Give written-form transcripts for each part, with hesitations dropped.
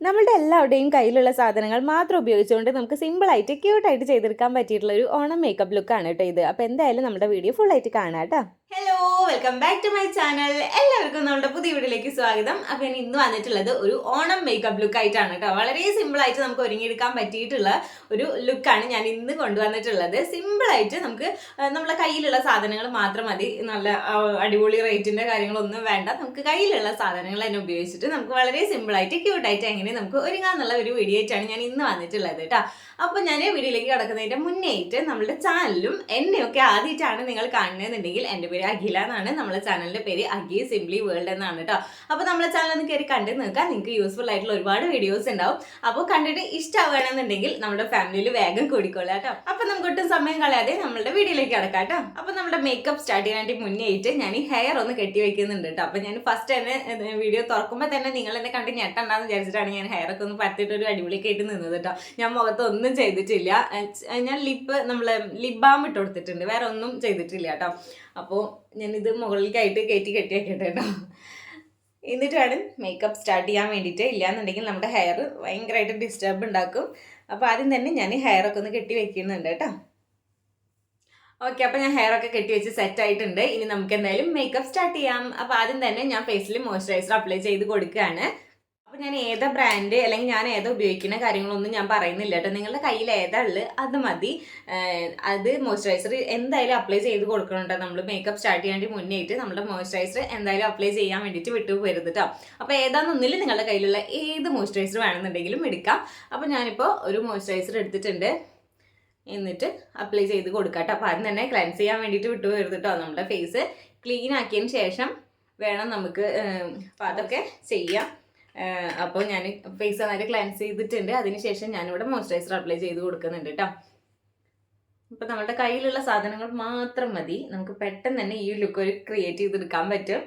നമ്മളുടെ എല്ലാവരുടെയും കയ്യിലുള്ള സാധനങ്ങൾ മാത്രം ഉപയോഗിച്ചുകൊണ്ട് നമുക്ക് സിമ്പിളായിട്ട് ക്യൂട്ടായിട്ട് ചെയ്തെടുക്കാൻ പറ്റിയിട്ടുള്ള ഒരു ഓണം മേക്കപ്പ് ലുക്കാണ് കേട്ടോ ഇത്. അപ്പോൾ എന്തായാലും നമ്മുടെ വീഡിയോ ഫുള്ളായിട്ട് കാണാം കേട്ടോ. Hello, welcome back to my channel. എല്ലാവർക്കും നമ്മുടെ പുതിയ വീഡിയോയിലേക്ക് സ്വാഗതം. അപ്പോൾ ഞാൻ ഇന്ന് വന്നിട്ടുള്ളത് ഒരു ഓണം മേക്കപ്പ് ലുക്ക് ആയിട്ടാണ് കേട്ടോ. വളരെ സിമ്പിളായിട്ട് നമുക്ക് ഒരുങ്ങിയെടുക്കാൻ പറ്റിയിട്ടുള്ള ഒരു ലുക്കാണ് ഞാൻ ഇന്ന് കൊണ്ടുവന്നിട്ടുള്ളത്. സിമ്പിളായിട്ട് നമുക്ക് നമ്മളെ കയ്യിലുള്ള സാധനങ്ങൾ മാത്രം മതി. നല്ല അടിപൊളി റേറ്റിൻ്റെ കാര്യങ്ങളൊന്നും വേണ്ട. നമുക്ക് കയ്യിലുള്ള സാധനങ്ങൾ തന്നെ ഉപയോഗിച്ചിട്ട് നമുക്ക് വളരെ സിമ്പിളായിട്ട് ക്യൂട്ടായിട്ട് എങ്ങനെ നമുക്ക് ഒരുങ്ങാന്നുള്ള ഒരു വീഡിയോ ആയിട്ടാണ് ഞാൻ ഇന്ന് വന്നിട്ടുള്ളത് കേട്ടോ. അപ്പോൾ ഞാൻ വീഡിയോയിലേക്ക് കിടക്കുന്നതിൻ്റെ മുന്നേയിട്ട് നമ്മുടെ ചാനലും എന്നെയൊക്കെ ആദ്യമായിട്ടാണ് നിങ്ങൾ കാണുന്നതെന്നുണ്ടെങ്കിൽ എൻ്റെ പേര് അഖില എന്നാണ്. നമ്മുടെ ചാനലിൻ്റെ പേര് അഖി സിംപ്ലി വേൾഡ് എന്നാണ് കേട്ടോ. അപ്പോൾ നമ്മുടെ ചാനൽ ഒന്ന് കയറി കണ്ടു നോക്കുക. നിങ്ങൾക്ക് യൂസ്ഫുൾ ആയിട്ടുള്ള ഒരുപാട് വീഡിയോസ് ഉണ്ടാവും. അപ്പോൾ കണ്ടിട്ട് ഇഷ്ടമാവുകയാണെന്നുണ്ടെങ്കിൽ നമ്മുടെ ഫാമിലിയിൽ വേഗം കൂടിക്കൊള്ളാം കേട്ടോ. അപ്പോൾ നമുക്ക് ഒട്ടും സമയം കളയാതെ നമ്മളുടെ വീഡിയോയിലേക്ക് കിടക്കാം കേട്ടോ. അപ്പോൾ നമ്മുടെ മേക്കപ്പ് സ്റ്റാർട്ട് ചെയ്യാനായിട്ട് മുന്നേയിട്ട് ഞാൻ ഈ ഹെയർ ഒന്ന് കെട്ടി വെക്കുന്നുണ്ട് കേട്ടോ. അപ്പോൾ ഞാൻ ഫസ്റ്റ് തന്നെ വീഡിയോ തുറക്കുമ്പോൾ തന്നെ നിങ്ങൾ എന്നെ കണ്ട് ഞെട്ടണ്ടെന്ന് വിചാരിച്ചിട്ടാണ് ഞാൻ ഹെയറൊക്കെ ഒന്ന് പരത്തിയിട്ട് ഒരു അടിപൊളിയൊക്കെ ആയിട്ട് നിന്നത് കേട്ടോ. ഞാൻ മുഖത്തൊന്നും ചെയ്തിട്ടില്ല. ഞാൻ നമ്മളെ ലിപ് ബാം ഇട്ട് കൊടുത്തിട്ടുണ്ട്, വേറെ ഒന്നും ചെയ്തിട്ടില്ല കേട്ടോ. അപ്പോൾ ഞാനിത് മുകളിലേക്കായിട്ട് കയറ്റി കെട്ടി വെക്കട്ടെ കേട്ടോ. എന്നിട്ട് വേണം മേക്കപ്പ് സ്റ്റാർട്ട് ചെയ്യാൻ വേണ്ടിയിട്ട്. ഇല്ലയെന്നുണ്ടെങ്കിൽ നമ്മുടെ ഹെയർ ഭയങ്കരമായിട്ട് ഡിസ്റ്റർബ് ഉണ്ടാക്കും. അപ്പോൾ ആദ്യം തന്നെ ഞാൻ ഹെയറൊക്കെ ഒന്ന് കെട്ടി വെക്കുന്നുണ്ട് കേട്ടോ. ഓക്കെ, അപ്പോൾ ഞാൻ ഹെയറൊക്കെ കെട്ടി വെച്ച് സെറ്റ് ആയിട്ടുണ്ട്. ഇനി നമുക്ക് എന്തായാലും മേക്കപ്പ് സ്റ്റാർട്ട് ചെയ്യാം. അപ്പോൾ ആദ്യം തന്നെ ഞാൻ ഫേസിൽ മോയ്സ്ചറൈസർ അപ്ലൈ ചെയ്ത് കൊടുക്കുകയാണ്. അപ്പോൾ ഞാൻ ഏതാ ബ്രാൻഡ് അല്ലെങ്കിൽ ഞാൻ ഏതാ ഉപയോഗിക്കുന്ന കാര്യങ്ങളൊന്നും ഞാൻ പറയുന്നില്ല കേട്ടോ. നിങ്ങളുടെ കയ്യിൽ ഏതാ ഉള്ളത് അത് മതി. അത് മോയ്സ്ചറൈസർ എന്തായാലും അപ്ലൈ ചെയ്ത് കൊടുക്കണം കേട്ടോ. നമ്മൾ മേക്കപ്പ് സ്റ്റാർട്ട് ചെയ്യാൻ മുന്നേയിട്ട് നമ്മുടെ മോയ്സ്ചറൈസർ എന്തായാലും അപ്ലൈ ചെയ്യാൻ വേണ്ടിയിട്ട് വിട്ടുപോകരുത് കേട്ടോ. അപ്പോൾ ഏതാണെന്നൊന്നിൽ നിങ്ങളുടെ കയ്യിലുള്ള ഏത് മോയ്സ്ചറൈസർ വേണമെന്നുണ്ടെങ്കിലും എടുക്കാം. അപ്പോൾ ഞാനിപ്പോൾ ഒരു മോയ്സ്ചറൈസർ എടുത്തിട്ടുണ്ട്. എന്നിട്ട് അപ്ലൈ ചെയ്ത് കൊടുക്കാം കേട്ടോ. അപ്പോൾ ആദ്യം തന്നെ ക്ലെൻസ് ചെയ്യാൻ വേണ്ടിയിട്ട് വിട്ടുപോകരുത് കേട്ടോ. നമ്മുടെ ഫേസ് ക്ലീൻ ആക്കിയതിന് ശേഷം വേണം നമുക്ക് അപ്പോൾ അതൊക്കെ ചെയ്യാം. അപ്പോൾ ഞാൻ ഫേസ് നന്നായിട്ട് ക്ലെൻസ് ചെയ്തിട്ടുണ്ട്. അതിനുശേഷം ഞാനിവിടെ മോയ്സ്ചറൈസർ അപ്ലൈ ചെയ്ത് കൊടുക്കുന്നുണ്ട് കേട്ടോ. അപ്പോൾ നമ്മുടെ കയ്യിലുള്ള സാധനങ്ങൾ മാത്രം മതി. നമുക്ക് പെട്ടെന്ന് തന്നെ ഈ ലുക്ക് ഒരു ക്രിയേറ്റ് ചെയ്തെടുക്കാൻ പറ്റും.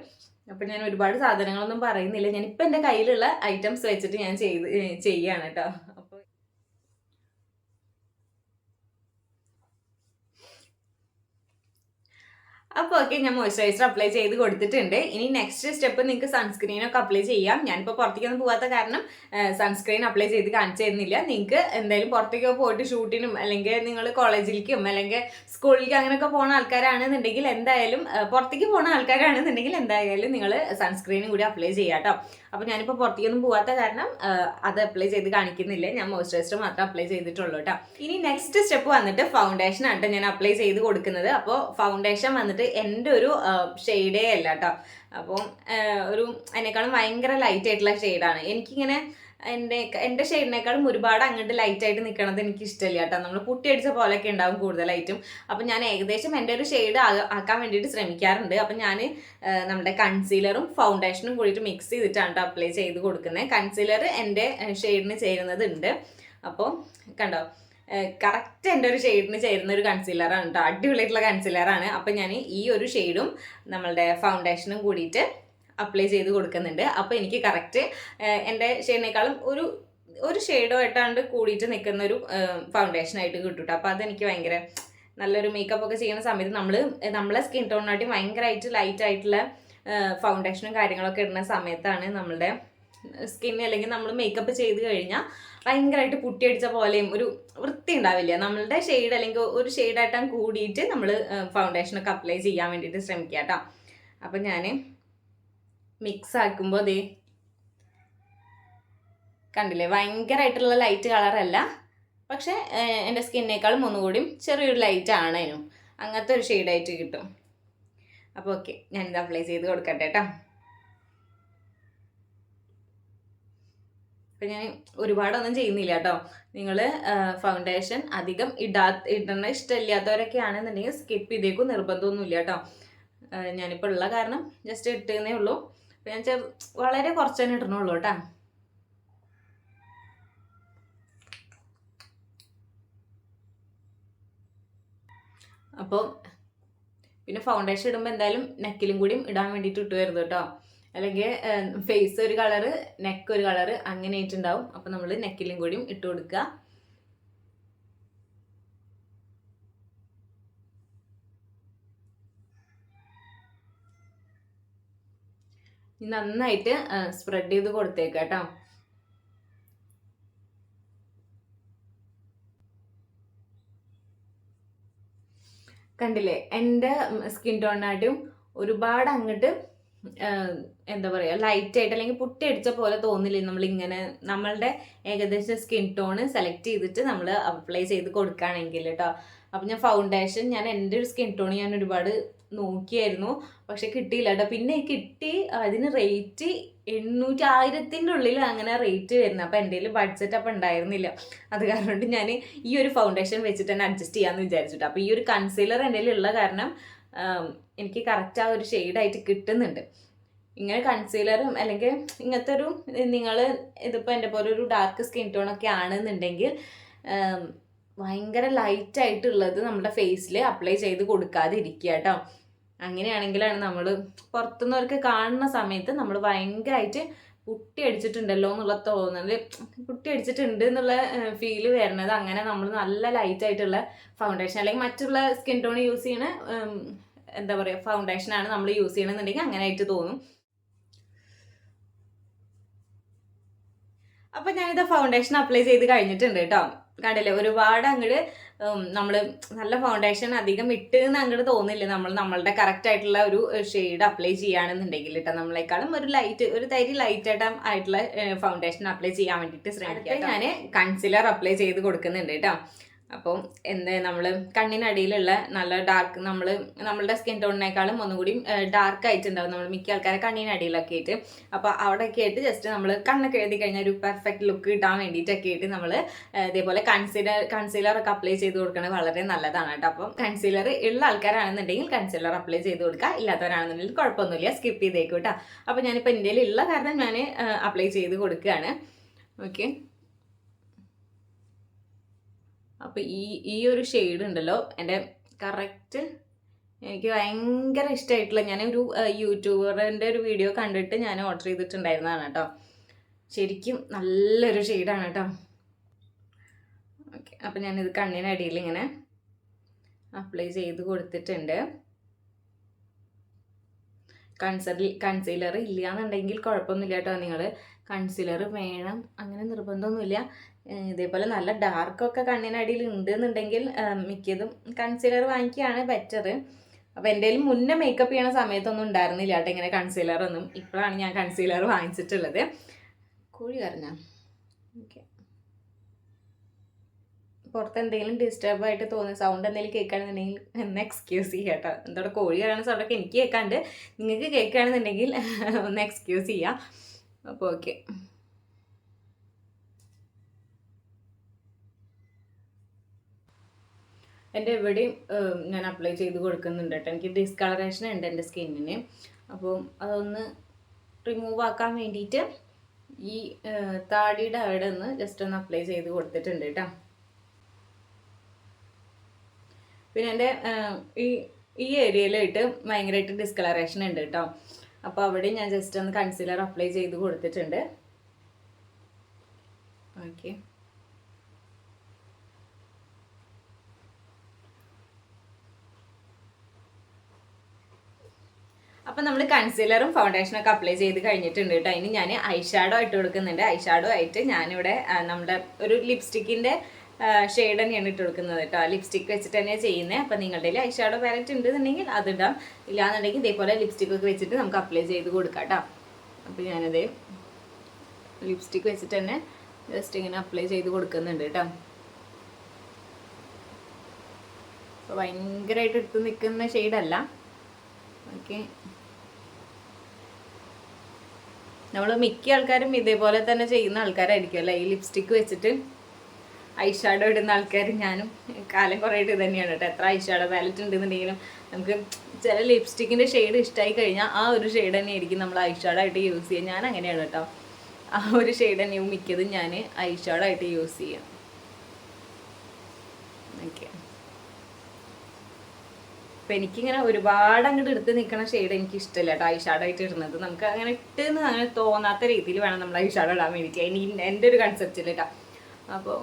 അപ്പോൾ ഞാൻ ഒരുപാട് സാധനങ്ങളൊന്നും പറയുന്നില്ല. ഞാനിപ്പോൾ എൻ്റെ കയ്യിലുള്ള ഐറ്റംസ് വെച്ചിട്ട് ഞാൻ ചെയ്യാണ് കേട്ടോ. അപ്പോൾ ഓക്കെ, ഞാൻ മോയ്സ്ചറൈസർ അപ്ലൈ ചെയ്ത് കൊടുത്തിട്ടുണ്ട്. ഇനി നെക്സ്റ്റ് സ്റ്റെപ്പ് നിങ്ങൾക്ക് സൺസ്ക്രീനൊക്കെ അപ്ലൈ ചെയ്യാം. ഞാനിപ്പോൾ പുറത്തേക്കൊന്നും പോകാത്ത കാരണം സൺസ്ക്രീൻ അപ്ലൈ ചെയ്ത് കാണിച്ചു തരുന്നില്ല. നിങ്ങൾക്ക് എന്തായാലും പുറത്തേക്കൊക്കെ പോയിട്ട് ഷൂട്ടിനും അല്ലെങ്കിൽ നിങ്ങൾ കോളേജിലേക്കും അല്ലെങ്കിൽ സ്കൂളിലേക്ക് അങ്ങനെയൊക്കെ പോകുന്ന ആൾക്കാരാണെന്നുണ്ടെങ്കിൽ എന്തായാലും പുറത്തേക്ക് പോകുന്ന ആൾക്കാരാണെന്നുണ്ടെങ്കിൽ എന്തായാലും നിങ്ങൾ സൺസ്ക്രീനും കൂടി അപ്ലൈ ചെയ്യാം കേട്ടോ. അപ്പോൾ ഞാനിപ്പോൾ പുറത്തേക്കൊന്നും പോകാത്ത കാരണം അത് അപ്ലൈ ചെയ്ത് കാണിക്കുന്നില്ല. ഞാൻ മോയ്സ്ചറൈസർ മാത്രം അപ്ലൈ ചെയ്തിട്ടുള്ളൂ കേട്ടോ. ഇനി നെക്സ്റ്റ് സ്റ്റെപ്പ് വന്നിട്ട് ഫൗണ്ടേഷൻ ആണ് ഞാൻ അപ്ലൈ ചെയ്ത് കൊടുക്കുന്നത്. അപ്പോൾ ഫൗണ്ടേഷൻ വന്നിട്ട് എൻ്റെ ഒരു ഷെയ്ഡേ അല്ല കേട്ടോ. അപ്പോൾ ഒരു അതിനേക്കാളും ഭയങ്കര ലൈറ്റ് ആയിട്ടുള്ള ഷെയ്ഡാണ്. എനിക്കിങ്ങനെ എൻ്റെ ഷെയ്ഡിനേക്കാളും ഒരുപാട് അങ്ങോട്ട് ലൈറ്റായിട്ട് നിൽക്കണത് എനിക്ക് ഇഷ്ടമില്ല കേട്ടോ. നമ്മൾ പുട്ടിയടിച്ച പോലെയൊക്കെ ഉണ്ടാവും കൂടുതലായിട്ടും. അപ്പം ഞാൻ ഏകദേശം എൻ്റെ ഒരു ഷെയ്ഡ് ആക്കാൻ വേണ്ടിയിട്ട് ശ്രമിക്കാറുണ്ട്. അപ്പം ഞാൻ നമ്മുടെ കൺസീലറും ഫൗണ്ടേഷനും കൂടിയിട്ട് മിക്സ് ചെയ്തിട്ടാണ് കേട്ടോ അപ്ലൈ ചെയ്ത് കൊടുക്കുന്നത്. കൺസീലർ എൻ്റെ ഷെയ്ഡിന് ചേരുന്നതുണ്ട്. അപ്പോൾ കണ്ടോ, കറക്റ്റ് എൻ്റെ ഒരു ഷെയ്ഡിന് ചേരുന്ന ഒരു കൺസീലറാണ് കേട്ടോ. അടിപൊളിയായിട്ടുള്ള കൺസീലറാണ്. അപ്പം ഞാൻ ഈ ഒരു ഷെയ്ഡും നമ്മളുടെ ഫൗണ്ടേഷനും കൂടിയിട്ട് അപ്ലൈ ചെയ്ത് കൊടുക്കുന്നുണ്ട്. അപ്പോൾ എനിക്ക് കറക്റ്റ് എൻ്റെ ഷെയ്ഡിനേക്കാളും ഒരു ഷെയ്ഡുമായിട്ടാണ്ട് കൂടിയിട്ട് നിൽക്കുന്ന ഒരു ഫൗണ്ടേഷനായിട്ട് കിട്ടും കേട്ടോ. അപ്പോൾ അതെനിക്ക് ഭയങ്കര നല്ലൊരു മേക്കപ്പ് ഒക്കെ ചെയ്യുന്ന സമയത്ത് നമ്മളെ സ്കിൻ ടോണിനായിട്ട് ഭയങ്കരമായിട്ട് ലൈറ്റ് ആയിട്ടുള്ള ഫൗണ്ടേഷനും കാര്യങ്ങളൊക്കെ ഇടുന്ന സമയത്താണ് നമ്മളുടെ സ്കിന്ന് അല്ലെങ്കിൽ നമ്മൾ മേക്കപ്പ് ചെയ്ത് കഴിഞ്ഞാൽ ഭയങ്കരമായിട്ട് പുട്ടിയടിച്ച പോലെയും ഒരു വൃത്തി ഉണ്ടാവില്ല. നമ്മളുടെ ഷെയ്ഡ് അല്ലെങ്കിൽ ഒരു ഷെയ്ഡായിട്ടാണ് കൂടിയിട്ട് നമ്മൾ ഫൗണ്ടേഷനൊക്കെ അപ്ലൈ ചെയ്യാൻ വേണ്ടിയിട്ട് ശ്രമിക്കുക കേട്ടോ. അപ്പം ഞാൻ മിക്സ് ആക്കുമ്പോൾ അതേ കണ്ടില്ലേ, ഭയങ്കരമായിട്ടുള്ള ലൈറ്റ് കളറല്ല, പക്ഷേ എൻ്റെ സ്കിന്നേക്കാളും ഒന്നുകൂടിയും ചെറിയൊരു ലൈറ്റ് ആണ് അതിനും. അങ്ങനത്തെ ഒരു ഷെയ്ഡായിട്ട് കിട്ടും. അപ്പോൾ ഓക്കെ, ഞാനിത് അപ്ലൈ ചെയ്ത് കൊടുക്കട്ടെ കേട്ടോ. അപ്പം ഞാൻ ഒരുപാടൊന്നും ചെയ്യുന്നില്ല കേട്ടോ. നിങ്ങൾ ഫൗണ്ടേഷൻ അധികം ഇടണ ഇഷ്ടമില്ലാത്തവരൊക്കെ ആണെന്നുണ്ടെങ്കിൽ സ്കിപ്പ് ചെയ്തേക്കും, നിർബന്ധമൊന്നുമില്ല കേട്ടോ. ഞാനിപ്പോൾ ഉള്ള കാരണം ജസ്റ്റ് ഇട്ടേ ഉള്ളൂ. അപ്പം ഞാൻ വളരെ കുറച്ച് തന്നെ ഇടണുള്ളൂ കേട്ടോ. അപ്പോൾ പിന്നെ ഫൗണ്ടേഷൻ ഇടുമ്പോൾ എന്തായാലും നെക്കിലും കൂടിയും ഇടാൻ വേണ്ടിയിട്ട് ഇട്ട് വരുന്നത് കേട്ടോ. അല്ലെങ്കിൽ ഫേസ് ഒരു കളറ് നെക്ക് ഒരു കളറ് അങ്ങനെ ആയിട്ടുണ്ടാവും. അപ്പോൾ നമ്മൾ നെക്കിലും കൂടിയും ഇട്ട് കൊടുക്കുക. നന്നായിട്ട് സ്പ്രെഡ് ചെയ്ത് കൊടുത്തേക്കാം കേട്ടോ. കണ്ടില്ലേ, എൻ്റെ സ്കിൻ ടോണിനായിട്ടും ഒരുപാട് അങ്ങോട്ട് എന്താ പറയുക, ലൈറ്റായിട്ട് അല്ലെങ്കിൽ പുട്ടി അടിച്ച പോലെ തോന്നില്ലേ നമ്മളിങ്ങനെ നമ്മളുടെ ഏകദേശം സ്കിൻ ടോണ് സെലക്ട് ചെയ്തിട്ട് നമ്മൾ അപ്ലൈ ചെയ്ത് കൊടുക്കുകയാണെങ്കിൽ കേട്ടോ. അപ്പം ഞാൻ ഫൗണ്ടേഷൻ എൻ്റെ ഒരു സ്കിൻ ടോൺ ഞാൻ ഒരുപാട് നോക്കിയായിരുന്നു, പക്ഷെ കിട്ടിയില്ല കേട്ടോ. പിന്നെ കിട്ടി, അതിന് റേറ്റ് 800,000-ൻ്റെ ഉള്ളിൽ അങ്ങനെ റേറ്റ് വരുന്നത്. അപ്പം എൻ്റെ കയ്യിൽ ബഡ്ജറ്റ് അപ്പം ഉണ്ടായിരുന്നില്ല. അത് കാരണം കൊണ്ട് ഞാൻ ഈ ഒരു ഫൗണ്ടേഷൻ വെച്ചിട്ട് തന്നെ അഡ്ജസ്റ്റ് ചെയ്യാമെന്ന് വിചാരിച്ചിട്ട്. അപ്പോൾ ഈ ഒരു കൺസീലർ എൻ്റെ കയ്യിലുള്ള കാരണം എനിക്ക് കറക്റ്റ് ആ ഒരു ഷെയ്ഡായിട്ട് കിട്ടുന്നുണ്ട്. ഇങ്ങനെ കൺസീലറും അല്ലെങ്കിൽ ഇങ്ങനത്തെ ഒരു നിങ്ങൾ ഇതിപ്പോൾ എൻ്റെ പോലെ ഒരു ഡാർക്ക് സ്കിൻ ടോണൊക്കെ ആണെന്നുണ്ടെങ്കിൽ ഭയങ്കര ലൈറ്റായിട്ടുള്ളത് നമ്മുടെ ഫേസിൽ അപ്ലൈ ചെയ്ത് കൊടുക്കാതെ ഇരിക്കുക കേട്ടോ. അങ്ങനെയാണെങ്കിലാണ് നമ്മൾ പുറത്തുനിന്നവർക്ക് കാണുന്ന സമയത്ത് നമ്മൾ ഭയങ്കരമായിട്ട് പുട്ടി അടിച്ചിട്ടുണ്ടല്ലോ എന്നുള്ള തോന്നല്, പുട്ടി അടിച്ചിട്ടുണ്ട് എന്നുള്ള ഫീല് വരുന്നത്. അങ്ങനെ നമ്മൾ നല്ല ലൈറ്റായിട്ടുള്ള ഫൗണ്ടേഷൻ അല്ലെങ്കിൽ മറ്റുള്ള സ്കിൻ ടോൺ യൂസ് ചെയ്യണ എന്താ പറയുക ഫൗണ്ടേഷനാണ് നമ്മൾ യൂസ് ചെയ്യണമെന്നുണ്ടെങ്കിൽ അങ്ങനെ ആയിട്ട് തോന്നും. അപ്പം ഞാനിത് ഫൗണ്ടേഷൻ അപ്ലൈ ചെയ്ത് കഴിഞ്ഞിട്ടുണ്ട് കേട്ടോ. കണ്ടില്ലേ, ഒരുപാട് അങ്ങോട്ട് നമ്മൾ നല്ല ഫൗണ്ടേഷൻ അധികം ഇട്ട് എന്ന് അങ്ങോട്ട് തോന്നില്ല. നമ്മളുടെ കറക്റ്റ് ആയിട്ടുള്ള ഒരു ഷെയ്ഡ് അപ്ലൈ ചെയ്യുകയാണെന്നുണ്ടെങ്കിൽ കേട്ടോ, നമ്മളെക്കാളും ഒരു തരി ആയിട്ടുള്ള ഫൗണ്ടേഷൻ അപ്ലൈ ചെയ്യാൻ വേണ്ടിയിട്ട് ശ്രമിക്കുക. ഞാൻ കൺസീലർ അപ്ലൈ ചെയ്ത് കൊടുക്കുന്നുണ്ട് കേട്ടോ. അപ്പം നമ്മൾ കണ്ണിനടിയിലുള്ള നല്ല ഡാർക്ക് നമ്മളുടെ സ്കിൻ ടോണിനേക്കാളും ഒന്നുകൂടി ഡാർക്ക് ആയിട്ടുണ്ടാവും നമ്മൾ മിക്ക ആൾക്കാരെ കണ്ണിനടിയിലൊക്കെ ആയിട്ട്. അപ്പോൾ അവിടെയൊക്കെ ആയിട്ട് ജസ്റ്റ് നമ്മൾ കണ്ണൊക്കെ എഴുതി കഴിഞ്ഞാൽ ഒരു പെർഫെക്റ്റ് ലുക്ക് കിട്ടാൻ വേണ്ടിയിട്ടൊക്കെ ആയിട്ട് നമ്മൾ ഇതേപോലെ കൺസീലറൊക്കെ അപ്ലൈ ചെയ്ത് കൊടുക്കുന്നത് വളരെ നല്ലതാണ് കേട്ടോ. അപ്പം കൺസീലർ ഉള്ള ആൾക്കാരാണെന്നുണ്ടെങ്കിൽ കൺസീലർ അപ്ലൈ ചെയ്ത് കൊടുക്കുക, ഇല്ലാത്തവരാണെന്നുണ്ടെങ്കിൽ കുഴപ്പമൊന്നുമില്ല, സ്കിപ്പ് ചെയ്തേക്കും കേട്ടോ. അപ്പോൾ ഞാനിപ്പോൾ എൻ്റെ ഉള്ള കാരണം ഞാൻ അപ്ലൈ ചെയ്ത് കൊടുക്കുകയാണ്. ഓക്കെ, അപ്പോൾ ഈ ഒരു ഷെയ്ഡ് ഉണ്ടല്ലോ എൻ്റെ കറക്റ്റ് എനിക്ക് ഭയങ്കര ഇഷ്ടമായിട്ടുള്ള, ഞാനൊരു യൂട്യൂബറിൻ്റെ ഒരു വീഡിയോ കണ്ടിട്ട് ഞാൻ ഓർഡർ ചെയ്തിട്ടുണ്ടായിരുന്നതാണ് കേട്ടോ. ശരിക്കും നല്ലൊരു ഷെയ്ഡാണ് കേട്ടോ. ഓക്കെ, അപ്പോൾ ഞാനിത് കണ്ണിനടിയിൽ ഇങ്ങനെ അപ്ലൈ ചെയ്ത് കൊടുത്തിട്ടുണ്ട്. കൺസീലർ ഇല്ല എന്നുണ്ടെങ്കിൽ കുഴപ്പമൊന്നുമില്ല കേട്ടോ. നിങ്ങൾ കൺസീലർ വേണം അങ്ങനെ നിർബന്ധമൊന്നുമില്ല. ഇതേപോലെ നല്ല ഡാർക്കൊക്കെ കണ്ണിനടിയിൽ ഉണ്ട് എന്നുണ്ടെങ്കിൽ മിക്കതും കൺസീലർ വാങ്ങിക്കുകയാണ് ബെറ്റർ. അപ്പോൾ എൻ്റെ കയ്യിൽ മുന്നേ മേക്കപ്പ് ചെയ്യണ സമയത്തൊന്നും ഉണ്ടായിരുന്നില്ല കേട്ടോ ഇങ്ങനെ കൺസീലറൊന്നും. ഇപ്പോഴാണ് ഞാൻ കൺസീലർ വാങ്ങിച്ചിട്ടുള്ളത്. കോഴി കരഞ്ഞാ ഓക്കെ, പുറത്ത് എന്തെങ്കിലും ഡിസ്റ്റർബായിട്ട് തോന്നുന്ന സൗണ്ട് എന്തെങ്കിലും കേൾക്കുകയാണെന്നുണ്ടെങ്കിൽ ഒന്ന് എക്സ്ക്യൂസ് ചെയ്യുക കേട്ടോ. എന്തോടെ കോഴി കയറുന്ന സൗണ്ടൊക്കെ എനിക്ക് കേൾക്കാണ്ട് നിങ്ങൾക്ക് കേൾക്കുകയാണെന്നുണ്ടെങ്കിൽ ഒന്ന് എക്സ്ക്യൂസ് ചെയ്യുക. അപ്പോൾ ഓക്കെ, എൻ്റെ എവിടെയും ഞാൻ അപ്ലൈ ചെയ്ത് കൊടുക്കുന്നുണ്ട് കേട്ടോ. എനിക്ക് ഡിസ്കളറേഷൻ ഉണ്ട് എൻ്റെ സ്കിന്നിന്. അപ്പോൾ അതൊന്ന് റിമൂവ് ആക്കാൻ വേണ്ടിയിട്ട് ഈ താടിയുടെ അവിടെ ഒന്ന് ജസ്റ്റ് ഒന്ന് അപ്ലൈ ചെയ്ത് കൊടുത്തിട്ടുണ്ട് കേട്ടോ. പിന്നെ എൻ്റെ ഈ ഏരിയയിലായിട്ട് ഭയങ്കരമായിട്ട് ഡിസ്കളറേഷൻ ഉണ്ട് കേട്ടോ. അപ്പോൾ അവിടെ ഞാൻ ജസ്റ്റ് ഒന്ന് കൺസീലർ അപ്ലൈ ചെയ്ത് കൊടുത്തിട്ടുണ്ട്. ഓക്കെ, അപ്പം നമ്മൾ കൺസീലറും ഫൗണ്ടേഷനൊക്കെ അപ്ലൈ ചെയ്ത് കഴിഞ്ഞിട്ടുണ്ട് കേട്ടോ. ഇനി ഞാൻ ഐഷാഡോ ഇട്ട് കൊടുക്കുന്നുണ്ട്. ഐഷാഡോ ആയിട്ട് ഞാനിവിടെ നമ്മുടെ ഒരു ലിപ്സ്റ്റിക്കിൻ്റെ ഷെയ്ഡ് തന്നെയാണ് ഇട്ട് കൊടുക്കുന്നത് കേട്ടോ. ലിപ്സ്റ്റിക്ക് വെച്ചിട്ട് തന്നെയാണ് ചെയ്യുന്നത്. അപ്പം നിങ്ങളുടെ കയ്യിൽ ഐഷാഡോ പാലറ്റ് ഉണ്ടെന്നുണ്ടെങ്കിൽ അതിടാം, ഇല്ലാന്നുണ്ടെങ്കിൽ ഇതേപോലെ ലിപ്സ്റ്റിക്കൊക്കെ വെച്ചിട്ട് നമുക്ക് അപ്ലൈ ചെയ്ത് കൊടുക്കാം കേട്ടോ. അപ്പോൾ ഞാനത് ലിപ്സ്റ്റിക്ക് വെച്ചിട്ട് തന്നെ ജസ്റ്റ് ഇങ്ങനെ അപ്ലൈ ചെയ്ത് കൊടുക്കുന്നുണ്ട് കേട്ടോ. അപ്പോൾ ഭയങ്കരമായിട്ട് എടുത്ത് നിൽക്കുന്ന ഷെയ്ഡല്ല. ഓക്കെ, നമ്മൾ മിക്ക ആൾക്കാരും ഇതേപോലെ തന്നെ ചെയ്യുന്ന ആൾക്കാരായിരിക്കും അല്ലേ, ഈ ലിപ്സ്റ്റിക്ക് വെച്ചിട്ട് ഐഷാഡോ ഇടുന്ന ആൾക്കാർ. ഞാനും കാലം കുറേ ഇത് തന്നെയാണ് കേട്ടോ. എത്ര ഐഷാഡോ പാലറ്റ് ഉണ്ടെന്നുണ്ടെങ്കിലും നമുക്ക് ചില ലിപ്സ്റ്റിക്കിൻ്റെ ഷെയ്ഡ് ഇഷ്ടമായി കഴിഞ്ഞാൽ ആ ഒരു ഷെയ്ഡ് തന്നെയായിരിക്കും നമ്മൾ ഐഷാഡോ ആയിട്ട് യൂസ് ചെയ്യുക. ഞാൻ അങ്ങനെയാണ് കേട്ടോ, ആ ഒരു ഷെയ്ഡ് തന്നെയും മിക്കതും ഞാൻ ഐഷാഡോ ആയിട്ട് യൂസ് ചെയ്യാം. ഓക്കെ, അപ്പം എനിക്കിങ്ങനെ ഒരുപാട് അങ്ങോട്ട് എടുത്ത് നിൽക്കുന്ന ഷെയ്ഡ് എനിക്ക് ഇഷ്ടമില്ല കേട്ടോ ഐഷാഡോ ആയിട്ട് ഇടുന്നത്. നമുക്ക് അങ്ങനെ ഇട്ടെന്ന് അങ്ങനെ തോന്നാത്ത രീതിയിൽ വേണം നമ്മൾ ഐഷാഡോ ഇടാൻ വേണ്ടിയിട്ട്, എൻ്റെ ഒരു കൺസെപ്റ്റിൽ കേട്ടോ. അപ്പോൾ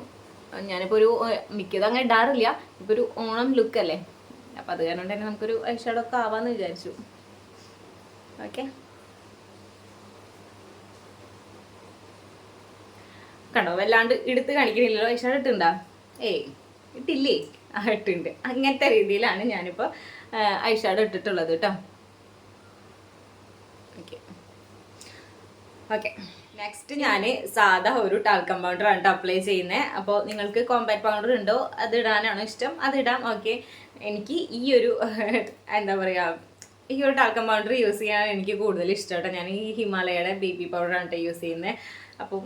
ഞാനിപ്പോൾ ഒരു മിക്കതും അങ്ങനെ ഇടാറില്ല. ഇപ്പോൾ ഒരു ഓണം ലുക്കല്ലേ, അപ്പോൾ അത് കാരണം തന്നെ നമുക്കൊരു ഐഷാഡോ ഒക്കെ ആവാമെന്ന് വിചാരിച്ചു. ഓക്കെ, കണ്ടോ വല്ലാണ്ട് എടുത്ത് കാണിക്കണില്ലല്ലോ. ഐഷാഡോ ഇട്ടുണ്ടോ? ഏയ് ഇട്ടില്ലേ? ഇട്ടുണ്ട്. അങ്ങനത്തെ രീതിയിലാണ് ഞാനിപ്പോൾ ഐ ഷാഡോ ഇട്ടിട്ടുള്ളത് കേട്ടോ. ഓക്കെ ഓക്കെ നെക്സ്റ്റ് ഞാൻ സാധാ ഒരു ടാൽക്കം പൗഡറാണ് കേട്ടോ അപ്ലൈ ചെയ്യുന്നത്. അപ്പോൾ നിങ്ങൾക്ക് കോമ്പാക്ട് പൗഡർ ഉണ്ടോ അത് ഇടാനാണോ ഇഷ്ടം അതിടാം. ഓക്കെ, എനിക്ക് ഈ ഒരു എന്താ പറയുക, ഈ ഒരു ടാൽക്കം പൗഡർ യൂസ് ചെയ്യാൻ എനിക്ക് കൂടുതൽ ഇഷ്ടം കേട്ടോ. ഞാൻ ഈ ഹിമാലയയുടെ ബേബി പൗഡറാണ് കേട്ടോ യൂസ് ചെയ്യുന്നത്. അപ്പം